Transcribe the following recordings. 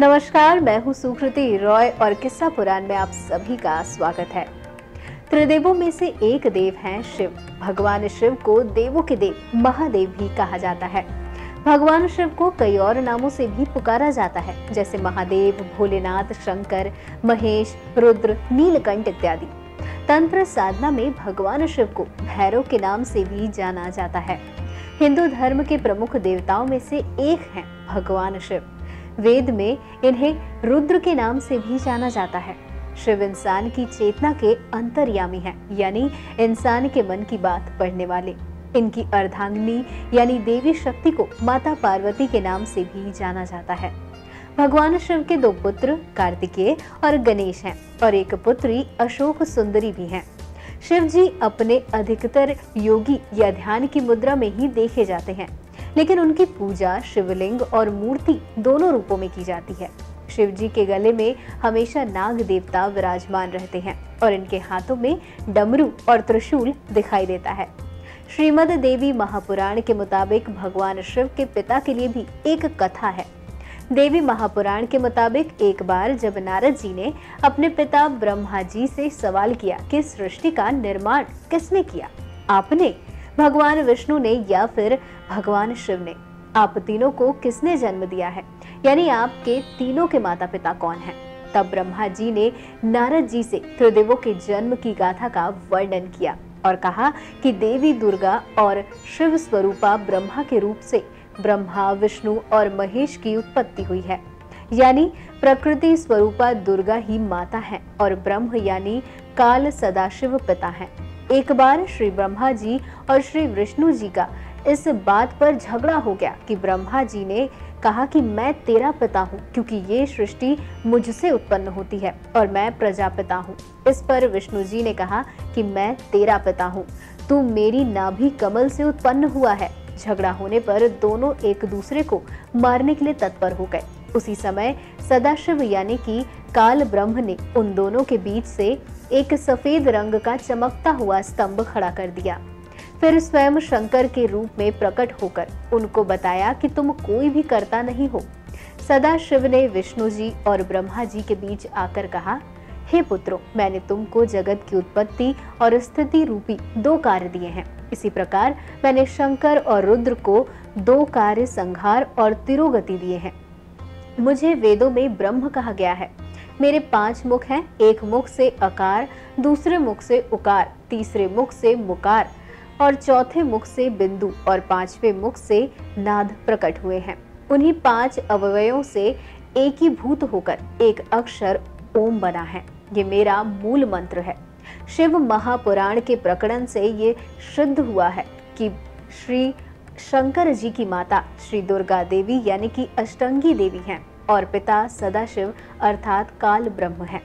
नमस्कार, मैं हूँ सुकृति रॉय और किस्सा पुराण में आप सभी का स्वागत है। त्रिदेवों में से एक देव हैं शिव। भगवान शिव को देवों के देव महादेव भी कहा जाता है। भगवान शिव को कई और नामों से भी पुकारा जाता है, जैसे महादेव, भोलेनाथ, शंकर, महेश, रुद्र, नीलकंठ इत्यादि। तंत्र साधना में भगवान शिव को भैरव के नाम से भी जाना जाता है। हिंदू धर्म के प्रमुख देवताओं में से एक हैं भगवान शिव। वेद में इन्हें रुद्र के नाम से भी जाना जाता है। शिव इंसान की चेतना के अंतर्यामी हैं, यानी इंसान के मन की बात पढ़ने वाले। इनकी अर्धांगिनी यानी देवी शक्ति को माता पार्वती के नाम से भी जाना जाता है। भगवान शिव के दो पुत्र कार्तिकेय और गणेश हैं और एक पुत्री अशोक सुंदरी भी हैं। शिव जी अपने अधिकतर योगी या ध्यान की मुद्रा में ही देखे जाते हैं, लेकिन उनकी पूजा शिवलिंग और मूर्ति दोनों रूपों में की जाती है। शिव जी के गले में हमेशा नाग देवता विराजमान रहते हैं और इनके हाथों में डमरू और त्रिशूल दिखाई देता है। श्रीमद देवी महापुराण के मुताबिक भगवान शिव के पिता के लिए भी एक कथा है। देवी महापुराण के मुताबिक एक बार जब नारद जी ने अपने पिता ब्रह्मा जी से सवाल किया कि सृष्टि का निर्माण किसने किया, आपने, भगवान विष्णु ने या फिर भगवान शिव ने, आप तीनों को किसने जन्म दिया है, यानी आपके तीनों के माता पिता कौन हैं? तब ब्रह्मा जी ने नारद जी से त्रिदेवों के जन्म की गाथा का वर्णन किया और कहा कि देवी दुर्गा और शिव स्वरूपा ब्रह्मा के रूप से ब्रह्मा, विष्णु और महेश की उत्पत्ति हुई है, यानी प्रकृति स्वरूपा दुर्गा ही माता है और ब्रह्म यानी काल सदाशिव पिता है। एक बार श्री ब्रह्मा जी और श्री विष्णु जी का इस बात पर झगड़ा हो गया कि ब्रह्मा जी ने कहा कि मैं तेरा पिता हूँ क्योंकि ये सृष्टि मुझसे उत्पन्न होती है और मैं प्रजापिता हूँ। इस पर विष्णु जी ने कहा कि मैं तेरा पिता हूँ, तू मेरी नाभि कमल से उत्पन्न हुआ है। झगड़ा होने पर दोनों एक दूसरे को मारने के लिए तत्पर हो गए। उसी समय सदाशिव यानी कि काल ब्रह्म ने उन दोनों के बीच से एक सफेद रंग का चमकता हुआ स्तंभ खड़ा कर दिया। फिर स्वयं शंकर के रूप में प्रकट होकर उनको बताया कि तुम कोई भी कर्ता नहीं हो। सदाशिव ने विष्णु जी और ब्रह्मा जी के बीच आकर कहा, हे पुत्रों, मैंने तुमको जगत की उत्पत्ति और स्थिति रूपी दो कार्य दिए हैं। इसी प्रकार मैंने शंकर और रुद्र को दो कार्य, संहार और तिरोगति दिए हैं। मुझे वेदों में ब्रह्म कहा गया है। मेरे 5 मुख हैं, एक मुख से अकार, दूसरे मुख से उकार, तीसरे मुख से मुकार और चौथे मुख से बिंदु और 5वें मुख से नाद प्रकट हुए हैं। उन्हीं 5 अवयवों से एक ही भूत होकर एक अक्षर ओम बना है। ये मेरा मूल मंत्र है। शिव महापुराण के प्रकरण से ये सिद्ध हुआ है कि श्री शंकर जी की माता श्री दुर्गा देवी यानी कि अष्टंगी देवी हैं और पिता सदाशिव अर्थात काल ब्रह्म हैं।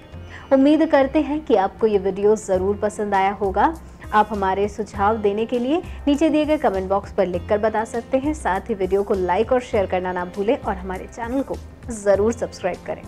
उम्मीद करते हैं कि आपको ये वीडियो जरूर पसंद आया होगा। आप हमारे सुझाव देने के लिए नीचे दिए गए कमेंट बॉक्स पर लिखकर बता सकते हैं। साथ ही वीडियो को लाइक और शेयर करना ना भूलें और हमारे चैनल को जरूर सब्सक्राइब करें।